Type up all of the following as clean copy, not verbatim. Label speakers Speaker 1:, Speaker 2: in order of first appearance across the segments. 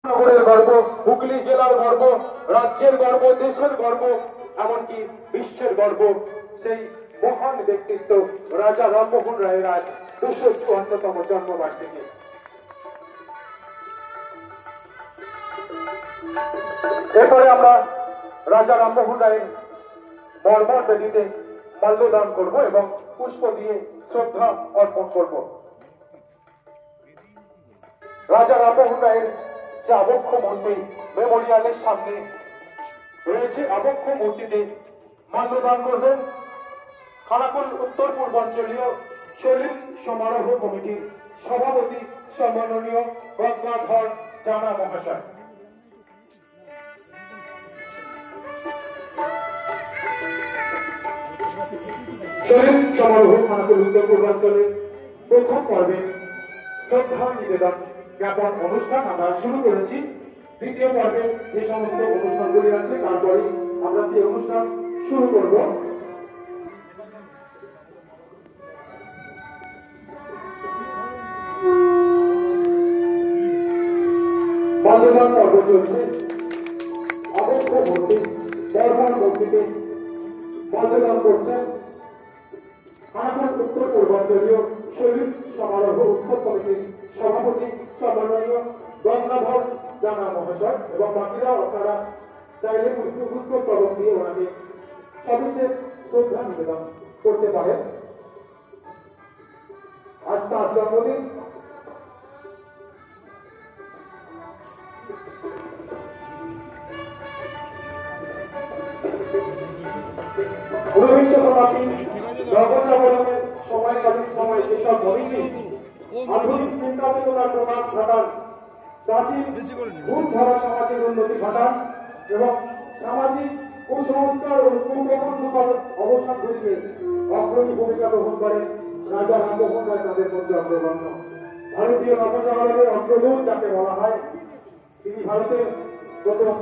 Speaker 1: নগরের গর্ব, হুগলি জেলার গর্ব, রাজ্যের গর্ব, দেশের গর্ব, এমনকি বিশ্বের গর্ব, সেই মহান ব্যক্তিত্ব রাজা রামমোহন রায়ের আজ 254তম জন্মবার্ষিকী। এরপরে আমরা রাজা রামমোহন রায়ের মর্মর বেদিতে মাল্যদান করব এবং পুষ্প দিয়ে শ্রদ্ধা অর্পণ করব। রাজা রামমোহন রায়ের যে আবক্ষ মূর্তি মেমোরিয়ালের সামনে রয়েছে, আবক্ষ মূর্তিতে মাল্যদান করবেন খানাকুল উত্তর পূর্বাঞ্চলীয় শরীর সমারোহ কমিটির সভাপতি সম্মাননীয় গঙ্গাধর জানা মহাশয়। শরীর সমারোহ খানাকুল উত্তর পূর্বাঞ্চলের প্রথম পর্বে শ্রদ্ধা নিবেদন জ্ঞাপন অনুষ্ঠান আমরা শুরু করেছি। দ্বিতীয় পর্বে যে সমস্ত অনুষ্ঠানগুলি আছে তারপরে আমরা সেই অনুষ্ঠান শুরু করব। মাল্যদান পর্ব চলছে। আবক্ষ মূর্তি বর্মন মূর্তিতে মাল্যদান করছেন খানাকুল উত্তর পূর্বাঞ্চলীয় শরীর সমারোহ উৎসব কমিটির সভাপতি সম্মাননীয় গঙ্গাধর জানা মহাশয় এবং বাকিরা আপনারা চাইলে পুষ্পস্তবক দিয়ে ওনাকে সবিশেষ শ্রদ্ধা নিবেদন করতে পারেন। আজ তার জন্মদিন। ঊনবিংশ শতাব্দীর জগৎজাগরণের সময়কালীন সময় যেসব মনীষী আধুনিক চিন্তা চেতনার প্রকাশ ঘটান, প্রাচীন ভূধারা সমাজের উন্নতি ঘটান এবং সামাজিক কুসংস্কার ও কুপ্রবণতার অবসান ঘটিয়ে অগ্রণী ভূমিকা গ্রহণ করেন রাজা রামমোহন রায়, তাদের মধ্যে অগ্রগণ্য। ভারতীয় নবজাগরণের অগ্রদূত যাকে বলা হয়, তিনি ভারতের প্রথম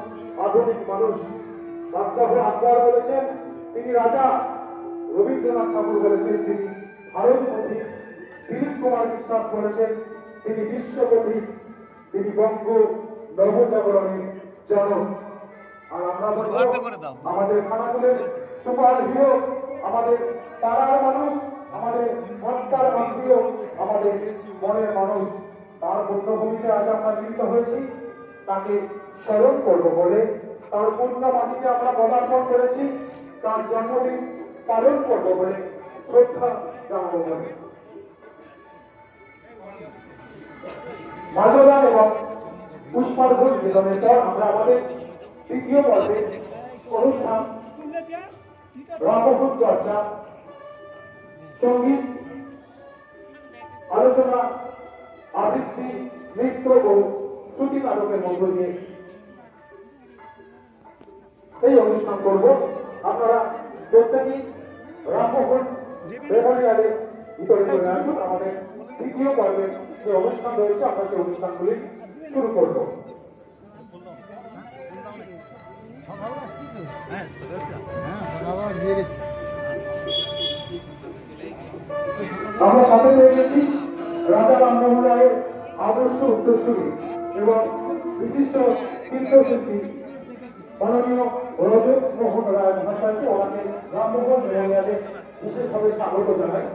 Speaker 1: আধুনিক মানুষ। বাদশাহ আকবর বলেছেন তিনি রাজা, রবীন্দ্রনাথ ঠাকুর বলেছেন তিনি ভারতপথিক, দিলীপ কুমার বিশ্বাস বলেছেন তিনি বিশ্বপথিক, তিনি বঙ্গ নবজাগরণের জনক। আর আমরা আমাদের খানাকুলের সুপার হিরো, আমাদের পাড়ার মানুষ, আমাদের সত্তার আত্মীয়, আমাদের মনের মানুষ, তার পুণ্যভূমিতে আজ আমরা মিলিত হয়েছি। তাকে স্মরণ করবো বলে, তার পুণ্য মাটিতে আমরা পদার্পণ করেছি, তার জন্মদিন পালন করবো বলে শ্রদ্ধা জানাবো বলে। মাল্যদান এবং পুষ্পার্ঘ্য নিবেদনের পর আমরা আমাদের তৃতীয় পর্বে অনুষ্ঠান রামমোহন চর্চা, সঙ্গীত, আলোচনা, আবৃত্তি, নৃত্য ও শ্রুতি নাটকের মধ্য দিয়ে এই অনুষ্ঠান করব। আপনারা প্রত্যেকেই রামমোহন মেমোরিয়ালের ভিতরে চলে আসুন। আমাদের তৃতীয় পর্বের যে অনুষ্ঠান রয়েছে আমরা সেই অনুষ্ঠানগুলি শুরু করব। আমরা সাথে পেয়ে গেছি রাজা রামমোহন রায়ের আদর্শ উত্তরসূরি এবং বিশিষ্ট চিত্রশিল্পী মাননীয় রজত মোহন রায় মহাশয়কে। ওনাকে রামমোহন মেমোরিয়ালে বিশেষভাবে স্বাগত জানাই।